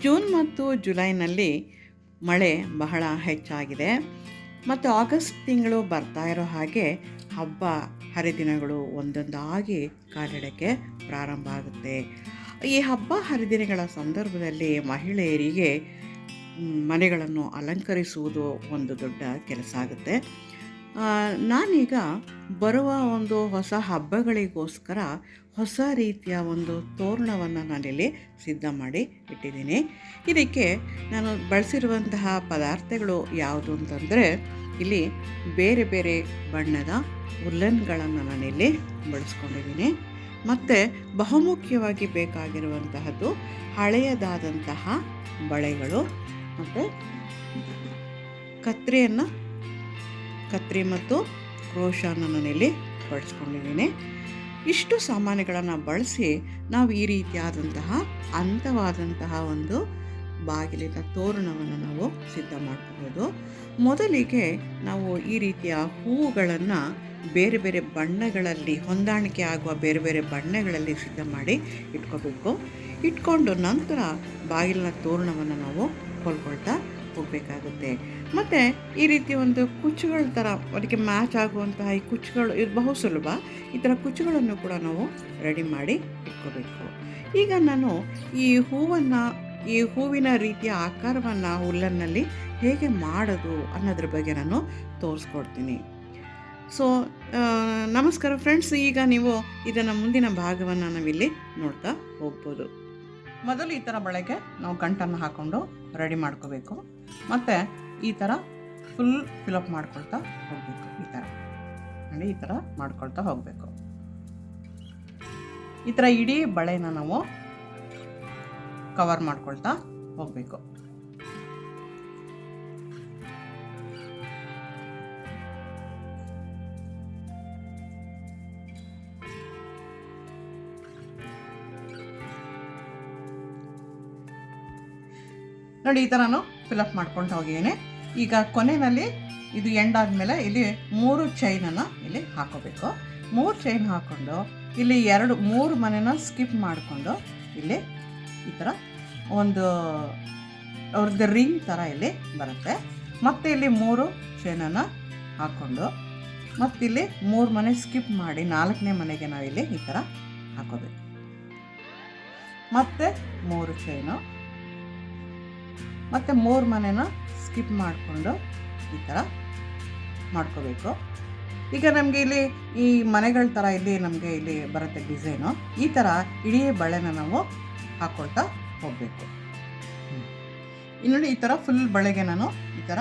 June ಮತ್ತು ಜುಲೈನಲ್ಲಿ ಮಳೆ ಬಹಳ ಹೆಚ್ಚಾಗಿದೆ ಮತ್ತು ಆಗಸ್ಟ್ ತಿಂಗಳು ಬರ್ತಾ ಇರೋ ಹಾಗೆ ಹಬ್ಬ ಹರಿದಿನಗಳು ಒಂದೊಂದಾಗಿ ಕಾಲಿಡಕ್ಕೆ ಪ್ರಾರಂಭ ಆಗುತ್ತೆ. ಈ ಹಬ್ಬ ಹರಿದಿನಗಳ ಸಂದರ್ಭದಲ್ಲಿ ಮಹಿಳೆಯರಿಗೆ ಮನೆಗಳನ್ನು ಅಲಂಕರಿಸುವುದು ಒಂದು ದೊಡ್ಡ ಕೆಲಸ ಆಗುತ್ತೆ. ನಾನೀಗ ಬರುವ ಒಂದು ಹೊಸ ಹಬ್ಬಗಳಿಗೋಸ್ಕರ ಹೊಸ ರೀತಿಯ ಒಂದು ತೋರಣವನ್ನು ನಾನಿಲ್ಲಿ ಸಿದ್ಧ ಮಾಡಿ ಇಟ್ಟಿದ್ದೀನಿ. ಇದಕ್ಕೆ ನಾನು ಬಳಸಿರುವಂತಹ ಪದಾರ್ಥಗಳು ಯಾವುದು ಅಂತಂದರೆ, ಇಲ್ಲಿ ಬೇರೆ ಬೇರೆ ಬಣ್ಣದ ಉಲ್ಲನ್ಗಳನ್ನು ನಾನಿಲ್ಲಿ ಬಳಸ್ಕೊಂಡಿದ್ದೀನಿ. ಮತ್ತು ಬಹುಮುಖ್ಯವಾಗಿ ಬೇಕಾಗಿರುವಂತಹದ್ದು ಹಳೆಯದಾದಂತಹ ಬಳೆಗಳು ಮತ್ತು ಕತ್ರಿ ಮತ್ತು ಕ್ರೋಶನ ನಾನಿಲ್ಲಿ ಬಳಸ್ಕೊಂಡಿದ್ದೀನಿ. ಇಷ್ಟು ಸಾಮಾನುಗಳನ್ನು ಬಳಸಿ ನಾವು ಈ ರೀತಿಯಾದಂತಹ ಅಂದವಾದಂತಹ ಒಂದು ಬಾಗಿಲಿನ ತೋರಣವನ್ನು ನಾವು ಸಿದ್ಧ ಮಾಡ್ಕೋಬೋದು. ಮೊದಲಿಗೆ ನಾವು ಈ ರೀತಿಯ ಹೂವುಗಳನ್ನು ಬೇರೆ ಬೇರೆ ಬಣ್ಣಗಳಲ್ಲಿ ಹೊಂದಾಣಿಕೆ ಆಗುವ ಬೇರೆ ಬೇರೆ ಬಣ್ಣಗಳಲ್ಲಿ ಸಿದ್ಧ ಮಾಡಿ ಇಟ್ಕೋಬೇಕು. ಇಟ್ಕೊಂಡು ನಂತರ ಬಾಗಿಲಿನ ತೋರಣವನ್ನು ನಾವು ಹೊಲ್ಕೊಳ್ತಾ ಹೋಗಬೇಕಾಗುತ್ತೆ. ಮತ್ತು ಈ ರೀತಿ ಒಂದು ಕುಚ್ಚುಗಳ ಥರ ಅದಕ್ಕೆ ಮ್ಯಾಚ್ ಆಗುವಂತಹ ಈ ಕುಚ್ಚುಗಳು ಇದು ಬಹು ಸುಲಭ. ಈ ಥರ ಕುಚ್ಚುಗಳನ್ನು ಕೂಡ ನಾವು ರೆಡಿ ಮಾಡಿ ಇಟ್ಕೋಬೇಕು. ಈಗ ನಾನು ಈ ಹೂವಿನ ರೀತಿಯ ಆಕಾರವನ್ನು ಉಲ್ಲನ್ನಲ್ಲಿ ಹೇಗೆ ಮಾಡೋದು ಅನ್ನೋದ್ರ ಬಗ್ಗೆ ನಾನು ತೋರಿಸ್ಕೊಡ್ತೀನಿ. ಸೊ ನಮಸ್ಕಾರ ಫ್ರೆಂಡ್ಸ್, ಈಗ ನೀವು ಇದನ್ನು ಮುಂದಿನ ಭಾಗವನ್ನು ನಾವಿಲ್ಲಿ ನೋಡ್ತಾ ಹೋಗ್ಬೋದು. ಮೊದಲು ಈ ಥರ ಬಳೆಗೆ ನಾವು ಗಂಟನ್ನು ಹಾಕ್ಕೊಂಡು ರೆಡಿ ಮಾಡ್ಕೋಬೇಕು. ಮತ್ತು ಈ ಥರ ಫುಲ್ ಫಿಲಪ್ ಮಾಡ್ಕೊಳ್ತಾ ಹೋಗಬೇಕು. ಈ ಥರ ಮಾಡ್ಕೊಳ್ತಾ ಹೋಗಬೇಕು. ಈ ಥರ ಇಡೀ ಬಳೆನ ನಾವು ಕವರ್ ಮಾಡ್ಕೊಳ್ತಾ ಹೋಗಬೇಕು. ನೋಡಿ, ಈ ಥರನೂ ಫಿಲಪ್ ಮಾಡ್ಕೊಂಡು ಹೋಗಿದ್ದೀನಿ. ಈಗ ಕೊನೆಯಲ್ಲಿ ಇದು ಎಂಡ್ ಆದಮೇಲೆ ಇಲ್ಲಿ 3 ಚೈನನ್ನು ಇಲ್ಲಿ ಹಾಕೋಬೇಕು. 3 ಚೈನ್ ಹಾಕ್ಕೊಂಡು ಇಲ್ಲಿ 3 ಮನೆನ ಸ್ಕಿಪ್ ಮಾಡಿಕೊಂಡು ಇಲ್ಲಿ ಈ ಥರ ಒಂದು ಅವ್ರದ್ದು ರಿಂಗ್ ಥರ ಇಲ್ಲಿ ಬರುತ್ತೆ. ಮತ್ತು ಇಲ್ಲಿ 3 ಚೈನನ್ನು ಹಾಕ್ಕೊಂಡು ಮತ್ತಿಲ್ಲಿ 3 ಮನೆ ಸ್ಕಿಪ್ ಮಾಡಿ 4ನೇ ಮನೆಗೆ ನಾವಿಲ್ಲಿ ಈ ಥರ ಹಾಕೋಬೇಕು. ಮತ್ತು 3 ಚೈನು ಮತ್ತು 3 ಮನೆನ ಸ್ಕಿಪ್ ಮಾಡಿಕೊಂಡು ಈ ಥರ ಮಾಡ್ಕೋಬೇಕು. ಈಗ ನಮಗೆ ಇಲ್ಲಿ ಈ ಮನೆಗಳ ಥರ ಇಲ್ಲಿ ನಮಗೆ ಇಲ್ಲಿ ಬರುತ್ತೆ ಡಿಸೈನು. ಈ ಥರ ಇಡೀ ಬಳೆನ ನಾವು ಹಾಕ್ಕೊಳ್ತಾ ಹೋಗಬೇಕು. ನೋಡಿ, ಈ ಥರ ಫುಲ್ ಬಳೆಗೆ ನಾನು ಈ ಥರ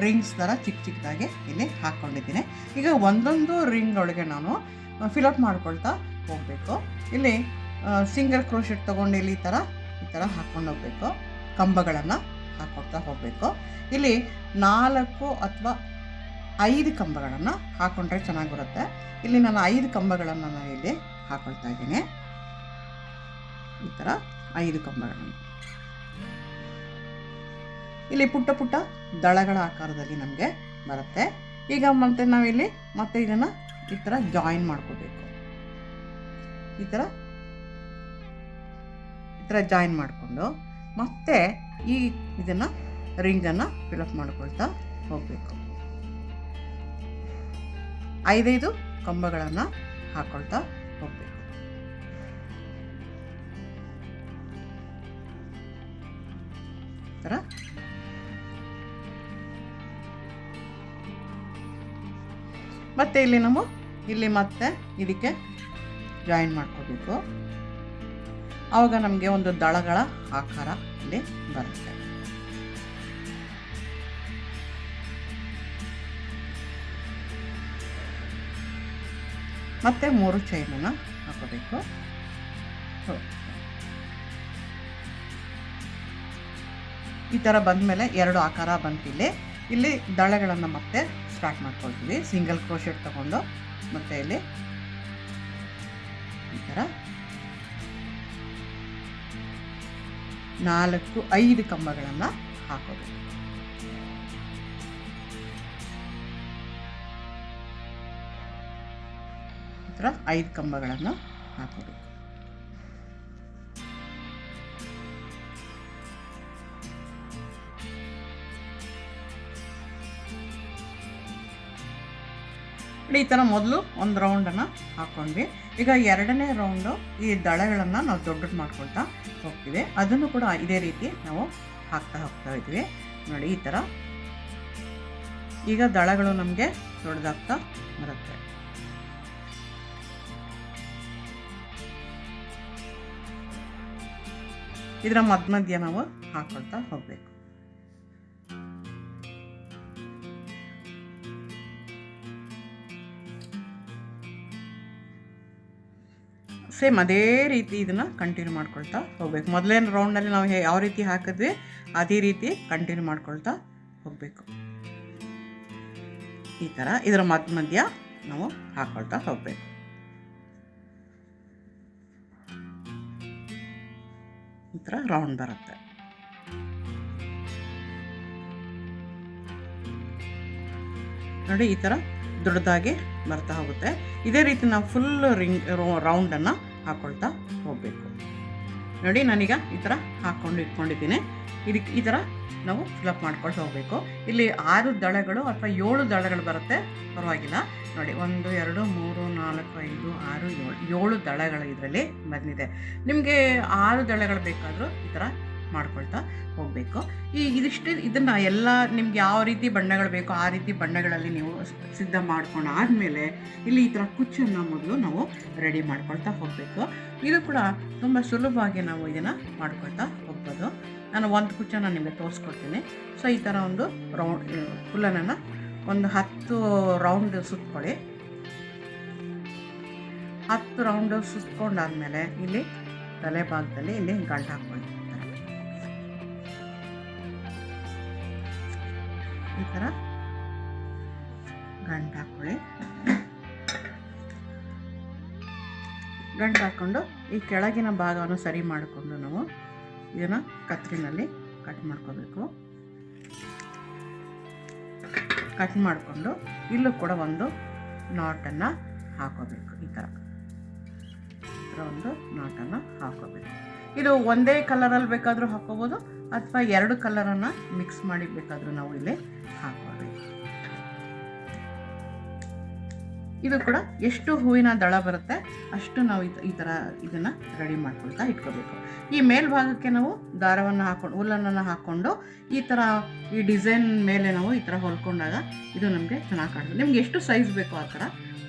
ರಿಂಗ್ಸ್ ಥರ ಚಿಕ್ಕದಾಗಿ ಇಲ್ಲಿ ಹಾಕ್ಕೊಂಡಿದ್ದೀನಿ. ಈಗ ಒಂದೊಂದು ರಿಂಗ್ ಒಳಗೆ ನಾನು ಫಿಲಪ್ ಮಾಡ್ಕೊಳ್ತಾ ಹೋಗಬೇಕು. ಇಲ್ಲಿ ಸಿಂಗಲ್ ಕ್ರೋಶೆಟ್ ತೊಗೊಂಡು ಇಲ್ಲಿ ಈ ಥರ ಹಾಕ್ಕೊಂಡು ಹೋಗಬೇಕು. ಕಂಬಗಳನ್ನು ಹಾಕ್ಕೊಳ್ತಾ ಹೋಗಬೇಕು. ಇಲ್ಲಿ 4 ಅಥವಾ 5 ಕಂಬಗಳನ್ನು ಹಾಕ್ಕೊಂಡ್ರೆ ಚೆನ್ನಾಗಿ ಬರುತ್ತೆ. ಇಲ್ಲಿ ನಾನು 5 ಕಂಬಗಳನ್ನು ನಾನು ಇಲ್ಲಿ ಹಾಕ್ಕೊಳ್ತಾ ಇದ್ದೀನಿ. ಈ ಥರ 5 ಕಂಬಗಳನ್ನು ಇಲ್ಲಿ ಪುಟ್ಟ ಪುಟ್ಟ ದಳಗಳ ಆಕಾರದಲ್ಲಿ ನಮಗೆ ಬರುತ್ತೆ. ಈಗ ನಾವಿಲ್ಲಿ ಮತ್ತೆ ಇದನ್ನು ಈ ಥರ ಜಾಯಿನ್ ಮಾಡ್ಕೋಬೇಕು. ಈ ಥರ ಜಾಯಿನ್ ಮಾಡಿಕೊಂಡು ಮತ್ತೆ ಇದನ್ನು ರಿಂಗನ್ನು ಫಿಲಪ್ ಮಾಡ್ಕೊಳ್ತಾ ಹೋಗಬೇಕು. 5 ಕಂಬಗಳನ್ನು ಹಾಕ್ಕೊಳ್ತಾ ಹೋಗಬೇಕು. ಥರ ಮತ್ತೆ ಇಲ್ಲಿ ಮತ್ತೆ ಇದಕ್ಕೆ ಜಾಯಿನ್ ಮಾಡ್ಕೋಬೇಕು. ಆವಾಗ ನಮಗೆ ಒಂದು ದಳಗಳ ಆಕಾರ ಇಲ್ಲಿ ಬರುತ್ತೆ. ಮತ್ತೆ 3 ಚೈನನ್ನು ಹಾಕೋಬೇಕು. ಈ ಥರ ಬಂದಮೇಲೆ 2 ಆಕಾರ ಬಂತಿಲ್ಲಿ. ಇಲ್ಲಿ ದಳಗಳನ್ನು ಮತ್ತೆ ಸ್ಟಾರ್ಟ್ ಮಾಡ್ಕೊಳ್ತೀವಿ. ಸಿಂಗಲ್ ಕ್ರೋಶೆಟ್ ತಗೊಂಡು ಮತ್ತೆ ಇಲ್ಲಿ ಈ ಥರ 5 ಕಂಬಗಳನ್ನು ಹಾಕೋಬೇಕು. ಈ ಥರ 5 ಕಂಬಗಳನ್ನು ಹಾಕೋಬೇಕು. ಈ ಥರ ಮೊದಲು ಒಂದು ರೌಂಡನ್ನು ಹಾಕ್ಕೊಂಡ್ವಿ. ಈಗ ಎರಡನೇ ರೌಂಡು ಈ ದಳಗಳನ್ನು ನಾವು ದೊಡ್ಡದು ಮಾಡ್ಕೊಳ್ತಾ ಹೋಗ್ತೀವಿ. ಅದನ್ನು ಕೂಡ ಇದೇ ರೀತಿ ನಾವು ಹೋಗ್ತಾ ಇದ್ವಿ ನೋಡಿ. ಈ ಥರ ಈಗ ದಳಗಳು ನಮಗೆ ದೊಡ್ಡದಾಗ್ತಾ ಬರುತ್ತೆ. ಇದರ ಮಧ್ಯ ನಾವು ಹಾಕೊಳ್ತಾ ಹೋಗ್ಬೇಕು. ಸೇಮ್ ಅದೇ ರೀತಿ ಇದನ್ನು ಕಂಟಿನ್ಯೂ ಮಾಡ್ಕೊಳ್ತಾ ಹೋಗ್ಬೇಕು. ಮೊದಲನೇ ರೌಂಡಲ್ಲಿ ನಾವು ಯಾವ ರೀತಿ ಹಾಕಿದ್ವಿ ಅದೇ ರೀತಿ ಕಂಟಿನ್ಯೂ ಮಾಡ್ಕೊಳ್ತಾ ಹೋಗಬೇಕು. ಈ ಥರ ಇದರ ಮಧ್ಯ ನಾವು ಹಾಕೊಳ್ತಾ ಹೋಗಬೇಕು. ಈ ಥರ ರೌಂಡ್ ಬರುತ್ತೆ. ನೋಡಿ ಈ ಥರ ದೊಡ್ಡದಾಗಿ ಬರ್ತಾ ಹೋಗುತ್ತೆ. ಇದೇ ರೀತಿ ನಾವು ಫುಲ್ ರೌಂಡನ್ನು ಹಾಕೊಳ್ತಾ ಹೋಗಬೇಕು. ನೋಡಿ ನಾನೀಗ ಈ ಥರ ಹಾಕ್ಕೊಂಡು ಇಟ್ಕೊಂಡಿದ್ದೀನಿ. ಇದಕ್ಕೆ ಈ ಥರ ನಾವು ಫಿಲಪ್ ಮಾಡ್ಕೊಳ್ತಾ ಹೋಗಬೇಕು. ಇಲ್ಲಿ 6 ದಳಗಳು ಅಥವಾ 7 ದಳಗಳು ಬರುತ್ತೆ, ಪರವಾಗಿಲ್ಲ. ನೋಡಿ 1 2 3 4 5 6 7 ದಳಗಳು ಇದರಲ್ಲಿ ಬಂದಿದೆ. ನಿಮಗೆ 6 ದಳಗಳು ಬೇಕಾದರೂ ಈ ಥರ ಮಾಡ್ಕೊಳ್ತಾ ಹೋಗಬೇಕು. ಇದನ್ನು ಎಲ್ಲ ನಿಮ್ಗೆ ಯಾವ ರೀತಿ ಬಣ್ಣಗಳು ಬೇಕೋ ಆ ರೀತಿ ಬಣ್ಣಗಳಲ್ಲಿ ನೀವು ಸಿದ್ಧ ಮಾಡ್ಕೊಂಡು ಆದಮೇಲೆ ಇಲ್ಲಿ ಈ ಥರ ಕುಚ್ಚನ್ನು ಮೊದಲು ನಾವು ರೆಡಿ ಮಾಡ್ಕೊಳ್ತಾ ಹೋಗಬೇಕು. ಇದು ಕೂಡ ತುಂಬ ಸುಲಭವಾಗಿ ನಾವು ಇದನ್ನು ಮಾಡ್ಕೊಳ್ತಾ ಹೋಗ್ಬೋದು. ನಾನು ಒಂದು ಕುಚ್ಚನ್ನು ನಿಮಗೆ ತೋರಿಸ್ಕೊಡ್ತೀನಿ. ಸೊ ಈ ಥರ ಒಂದು ಫುಲ್ಲನ್ನು ಒಂದು 10 ರೌಂಡ್ ಸುತ್ಕೊಳ್ಳಿ. 10 ರೌಂಡ್ ಸುತ್ಕೊಂಡಾದ್ಮೇಲೆ ಇಲ್ಲಿ ತಲೆ ಭಾಗದಲ್ಲಿ ಇಲ್ಲಿ ಗಂಟು ಹಾಕ್ಕೊಳ್ಳಿ. ಈ ಥರ ಗಂಟು ಹಾಕ್ಕೊಳ್ಳಿ. ಗಂಟು ಹಾಕ್ಕೊಂಡು ಈ ಕೆಳಗಿನ ಭಾಗವನ್ನು ಸರಿ ಮಾಡಿಕೊಂಡು ನಾವು ಇದನ್ನು ಕತ್ತರಿನಲ್ಲಿ ಕಟ್ ಮಾಡ್ಕೋಬೇಕು. ಕಟ್ ಮಾಡಿಕೊಂಡು ಇಲ್ಲೂ ಕೂಡ ಒಂದು ನಾಟನ್ನು ಹಾಕೋಬೇಕು. ಈ ಥರ ಒಂದು ನಾಟನ್ನು ಹಾಕೋಬೇಕು. ಇದು ಒಂದೇ ಕಲರಲ್ಲಿ ಬೇಕಾದರೂ ಹಾಕೋಬೋದು ಅಥವಾ 2 ಕಲರನ್ನು ಮಿಕ್ಸ್ ಮಾಡಿ ಬೇಕಾದರೂ ನಾವು ಇಲ್ಲಿ ಹಾಕೋಬೇಕು. ಇದು ಕೂಡ ಎಷ್ಟು ಹೂವಿನ ದಳ ಬರುತ್ತೆ ಅಷ್ಟು ನಾವು ಈ ಥರ ಇದನ್ನು ರೆಡಿ ಮಾಡ್ಕೊಳ್ತಾ ಇಟ್ಕೋಬೇಕು. ಈ ಮೇಲ್ಭಾಗಕ್ಕೆ ನಾವು ದಾರವನ್ನು ಹಾಕೊಂಡು ಹುಲ್ಲನ್ನು ಹಾಕ್ಕೊಂಡು ಈ ಥರ ಈ ಡಿಸೈನ್ ಮೇಲೆ ನಾವು ಈ ಥರ ಹೊಲ್ಕೊಂಡಾಗ ಇದು ನಮಗೆ ಚೆನ್ನಾಗಿ ಕಾಣ್ತದೆ. ನಿಮ್ಗೆ ಎಷ್ಟು ಸೈಜ್ ಬೇಕೋ ಆ ಥರ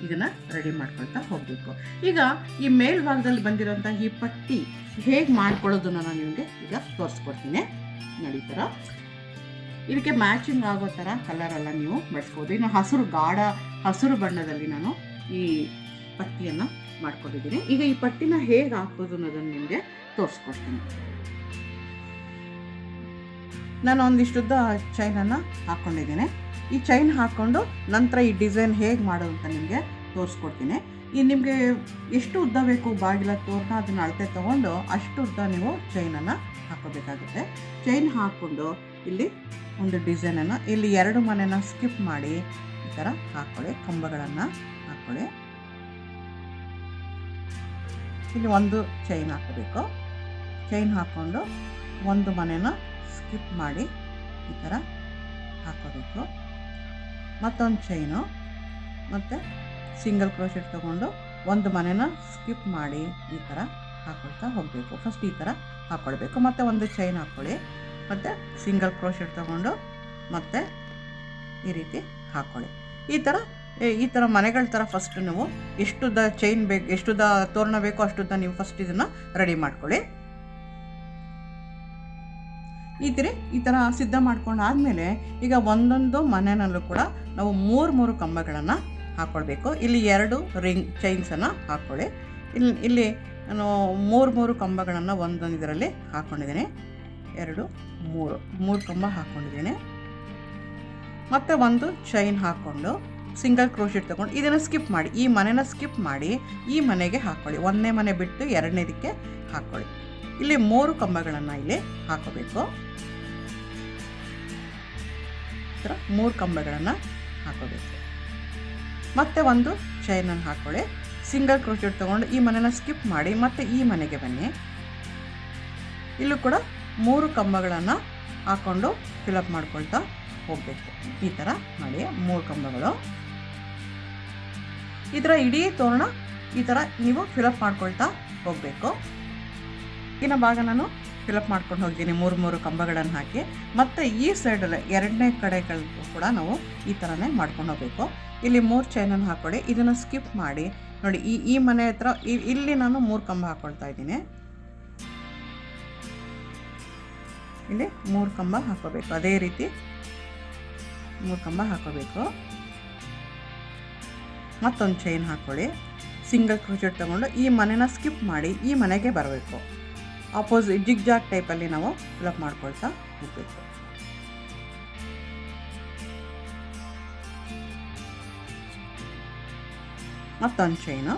ಇದನ್ನು ರೆಡಿ ಮಾಡ್ಕೊಳ್ತಾ ಹೋಗಬೇಕು. ಈಗ ಈ ಮೇಲ್ಭಾಗದಲ್ಲಿ ಬಂದಿರೋಂಥ ಈ ಪಟ್ಟಿ ಹೇಗೆ ಮಾಡ್ಕೊಳ್ಳೋದನ್ನು ನಾನು ನಿಮಗೆ ಈಗ ತೋರಿಸ್ಕೊಡ್ತೀನಿ. ನೋಡಿ, ಥರ ಇದಕ್ಕೆ ಮ್ಯಾಚಿಂಗ್ ಆಗೋ ಥರ ಕಲರೆಲ್ಲ ನೀವು ಬಳಸ್ಬೋದು. ಇನ್ನು ಗಾಢ ಹಸಿರು ಬಣ್ಣದಲ್ಲಿ ನಾನು ಈ ಪಟ್ಟಿಯನ್ನು ಮಾಡ್ಕೊಂಡಿದ್ದೀನಿ. ಈಗ ಈ ಪಟ್ಟಿನ ಹೇಗೆ ಹಾಕೋದು ಅನ್ನೋದನ್ನು ನಿಮಗೆ ತೋರಿಸ್ಕೊಡ್ತೀನಿ. ನಾನು ಒಂದಿಷ್ಟುದ್ದ ಚೈನನ್ನು ಹಾಕ್ಕೊಂಡಿದ್ದೀನಿ. ಈ ಚೈನ್ ಹಾಕ್ಕೊಂಡು ನಂತರ ಈ ಡಿಸೈನ್ ಹೇಗೆ ಮಾಡೋದು ಅಂತ ನಿಮಗೆ ತೋರಿಸ್ಕೊಡ್ತೀನಿ. ಈ ನಿಮಗೆ ಎಷ್ಟು ಉದ್ದ ಬೇಕು ಬಾಗಿಲ ತೋರಣ ಅದನ್ನು ಅಳತೆ ತೊಗೊಂಡು ಅಷ್ಟು ಉದ್ದ ನೀವು ಚೈನನ್ನು ಹಾಕೋಬೇಕಾಗುತ್ತೆ. ಚೈನ್ ಹಾಕ್ಕೊಂಡು ಇಲ್ಲಿ ಒಂದು ಡಿಸೈನನ್ನು ಇಲ್ಲಿ 2 ಮನೆನ ಸ್ಕಿಪ್ ಮಾಡಿ ಈ ಥರ ಹಾಕ್ಕೊಳ್ಳಿ. ಕಂಬಗಳನ್ನು ಹಾಕ್ಕೊಳ್ಳಿ. ಇಲ್ಲಿ ಒಂದು ಚೈನ್ ಹಾಕಬೇಕು. ಚೈನ್ ಹಾಕ್ಕೊಂಡು ಒಂದು ಮನೆನ ಸ್ಕಿಪ್ ಮಾಡಿ ಈ ಥರ ಹಾಕೋಬೇಕು. ಮತ್ತೊಂದು ಚೈನು ಮತ್ತು ಸಿಂಗಲ್ ಕ್ರೋಶೆಟ್ ತೊಗೊಂಡು ಒಂದು ಮನೆನ ಸ್ಕಿಪ್ ಮಾಡಿ ಈ ಥರ ಹಾಕ್ಕೊಳ್ತಾ ಹೋಗಬೇಕು. ಫಸ್ಟ್ ಈ ಥರ ಹಾಕ್ಕೊಳ್ಬೇಕು. ಮತ್ತು ಒಂದು ಚೈನ್ ಹಾಕ್ಕೊಳ್ಳಿ. ಮತ್ತು ಸಿಂಗಲ್ ಕ್ರೋಶೆಟ್ ತೊಗೊಂಡು ಮತ್ತೆ ಈ ರೀತಿ ಹಾಕ್ಕೊಳ್ಳಿ. ಈ ಥರ ಮನೆಗಳ ಥರ ಫಸ್ಟ್ ನೀವು ಎಷ್ಟುದ್ದ ಚೈನ್ ಬೇಕು, ಎಷ್ಟುದ್ದ ತೋರಣ ಬೇಕೋ ಅಷ್ಟುದ್ದ ನೀವು ಫಸ್ಟ್ ಇದನ್ನು ರೆಡಿ ಮಾಡ್ಕೊಳ್ಳಿ. ಈ ಥರ ಸಿದ್ಧ ಮಾಡ್ಕೊಂಡು ಆದಮೇಲೆ ಈಗ ಒಂದೊಂದು ಮನೆಯಲ್ಲೂ ಕೂಡ ನಾವು 3 ಕಂಬಗಳನ್ನು ಹಾಕ್ಕೊಳ್ಬೇಕು. ಇಲ್ಲಿ 2 ರಿಂಗ್ ಚೈನ್ಸನ್ನು ಹಾಕ್ಕೊಳ್ಳಿ. ಇಲ್ಲಿ ನಾನು 3 ಕಂಬಗಳನ್ನು ಒಂದೊಂದು ಇದರಲ್ಲಿ ಹಾಕ್ಕೊಂಡಿದ್ದೀನಿ. 2 3 ಕಂಬ ಹಾಕ್ಕೊಂಡಿದ್ದೀನಿ. ಮತ್ತು ಒಂದು ಚೈನ್ ಹಾಕ್ಕೊಂಡು ಸಿಂಗಲ್ ಕ್ರೋಶೆಟ್ ತೊಗೊಂಡು ಇದನ್ನು ಸ್ಕಿಪ್ ಮಾಡಿ, ಈ ಮನೆನ ಸ್ಕಿಪ್ ಮಾಡಿ ಈ ಮನೆಗೆ ಹಾಕ್ಕೊಳ್ಳಿ. ಒಂದನೇ ಮನೆ ಬಿಟ್ಟು ಎರಡನೇದಕ್ಕೆ ಹಾಕ್ಕೊಳ್ಳಿ. ಇಲ್ಲಿ 3 ಕಂಬಗಳನ್ನು ಇಲ್ಲಿ ಹಾಕೋಬೇಕು. ಈ ಥರ 3 ಕಂಬಗಳನ್ನು ಹಾಕೋಬೇಕು. ಮತ್ತೆ ಒಂದು ಚೈನನ್ನು ಹಾಕ್ಕೊಳ್ಳಿ. ಸಿಂಗಲ್ ಕ್ರೋಶೆಟ್ ತೊಗೊಂಡು ಈ ಮನೆನ ಸ್ಕಿಪ್ ಮಾಡಿ ಮತ್ತೆ ಈ ಮನೆಗೆ ಬನ್ನಿ. ಇಲ್ಲೂ ಕೂಡ 3 ಕಂಬಗಳನ್ನು ಹಾಕ್ಕೊಂಡು ಫಿಲಪ್ ಮಾಡ್ಕೊಳ್ತಾ ಹೋಗಬೇಕು. ಈ ಥರ ಮಾಡಿ 3 ಕಂಬಗಳು. ಈ ಥರ ಇಡೀ ತೋರಣ ಈ ಥರ ನೀವು ಫಿಲಪ್ ಮಾಡ್ಕೊಳ್ತಾ ಹೋಗಬೇಕು. ಇನ್ನು ಭಾಗ ನಾನು ಫಿಲಪ್ ಮಾಡ್ಕೊಂಡು ಹೋಗ್ತೀನಿ 3 ಕಂಬಗಳನ್ನು ಹಾಕಿ. ಮತ್ತು ಈ ಸೈಡಲ್ಲಿ 2ನೇ ಕಡೆಗಳಿಗೂ ಕೂಡ ನಾವು ಈ ಥರನೇ ಮಾಡ್ಕೊಂಡು ಹೋಗಬೇಕು. ಇಲ್ಲಿ 3 ಚೈನನ್ನು ಹಾಕ್ಕೊಳ್ಳಿ. ಇದನ್ನು ಸ್ಕಿಪ್ ಮಾಡಿ ನೋಡಿ, ಈ ಮನೆ ಹತ್ರ ಇಲ್ಲಿ ನಾನು 3 ಕಂಬ ಹಾಕ್ಕೊಳ್ತಾ ಇದ್ದೀನಿ. ಇಲ್ಲಿ 3 ಕಂಬ ಹಾಕೋಬೇಕು. ಅದೇ ರೀತಿ 3 ಕಂಬ ಹಾಕೋಬೇಕು. ಮತ್ತೊಂದು ಚೈನ್ ಹಾಕ್ಕೊಳ್ಳಿ. ಸಿಂಗಲ್ ಕ್ರೋಚೆಟ್ ತೊಗೊಂಡು ಈ ಮನೆನ ಸ್ಕಿಪ್ ಮಾಡಿ ಈ ಮನೆಗೆ ಬರಬೇಕು. ಆಪೋಸಿಟ್ ಜಿಗ್ಜಾಗ್ ಟೈಪಲ್ಲಿ ನಾವು ಫಿಲಪ್ ಮಾಡ್ಕೊಳ್ತಾ ಹೋಗಬೇಕು. ಮತ್ತೊಂದು ಚೈನು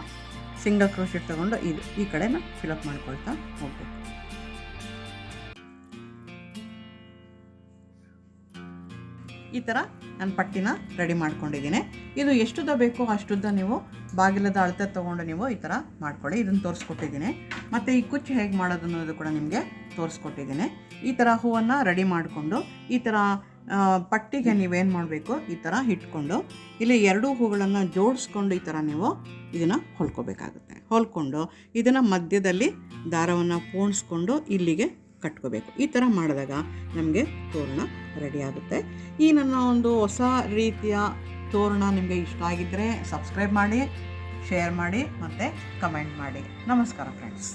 ಸಿಂಗಲ್ ಕ್ರೋಶೆಟ್ ತೊಗೊಂಡು ಈ ಕಡೆನ ಫಿಲಪ್ ಮಾಡ್ಕೊಳ್ತಾ ಹೋಗಬೇಕು. ಈ ಥರ ನಾನು ಪಟ್ಟಿನ ರೆಡಿ ಮಾಡ್ಕೊಂಡಿದ್ದೀನಿ. ಇದು ಎಷ್ಟುದ್ದ ಬೇಕೋ ಅಷ್ಟುದ್ದ ನೀವು ಬಾಗಿಲದ ಅಳತೆ ತೊಗೊಂಡು ನೀವು ಈ ಥರ ಮಾಡ್ಕೊಳ್ಳಿ. ಇದನ್ನು ತೋರಿಸ್ಕೊಟ್ಟಿದ್ದೀನಿ. ಮತ್ತು ಈ ಕುಚ್ಚು ಹೇಗೆ ಮಾಡೋದು ಅನ್ನೋದು ಕೂಡ ನಿಮಗೆ ತೋರಿಸ್ಕೊಟ್ಟಿದ್ದೀನಿ. ಈ ಥರ ಹೂವನ್ನು ರೆಡಿ ಮಾಡಿಕೊಂಡು ಈ ಥರ ಪಟ್ಟಿಗೆ ನೀವೇನು ಮಾಡಬೇಕು, ಈ ಥರ ಇಟ್ಕೊಂಡು ಇಲ್ಲಿ 2 ಹೂಗಳನ್ನು ಜೋಡಿಸ್ಕೊಂಡು ಈ ಥರ ನೀವು ಇದನ್ನು ಹೊಲ್ಕೋಬೇಕಾಗುತ್ತೆ. ಹೊಲ್ಕೊಂಡು ಇದನ್ನು ಮಧ್ಯದಲ್ಲಿ ದಾರವನ್ನು ಪೋಣಿಸ್ಕೊಂಡು ಇಲ್ಲಿಗೆ ಕಟ್ಕೋಬೇಕು. ಈ ಥರ ಮಾಡಿದಾಗ ನಮಗೆ ತೋರಣ ರೆಡಿ ಆಗುತ್ತೆ. ಈ ನನ್ನ ಒಂದು ಹೊಸ ರೀತಿಯ ತೋರಣ ನಿಮಗೆ ಇಷ್ಟ ಆಗಿದ್ದರೆ ಸಬ್ಸ್ಕ್ರೈಬ್ ಮಾಡಿ, ಶೇರ್ ಮಾಡಿ ಮತ್ತು ಕಮೆಂಟ್ ಮಾಡಿ. ನಮಸ್ಕಾರ ಫ್ರೆಂಡ್ಸ್.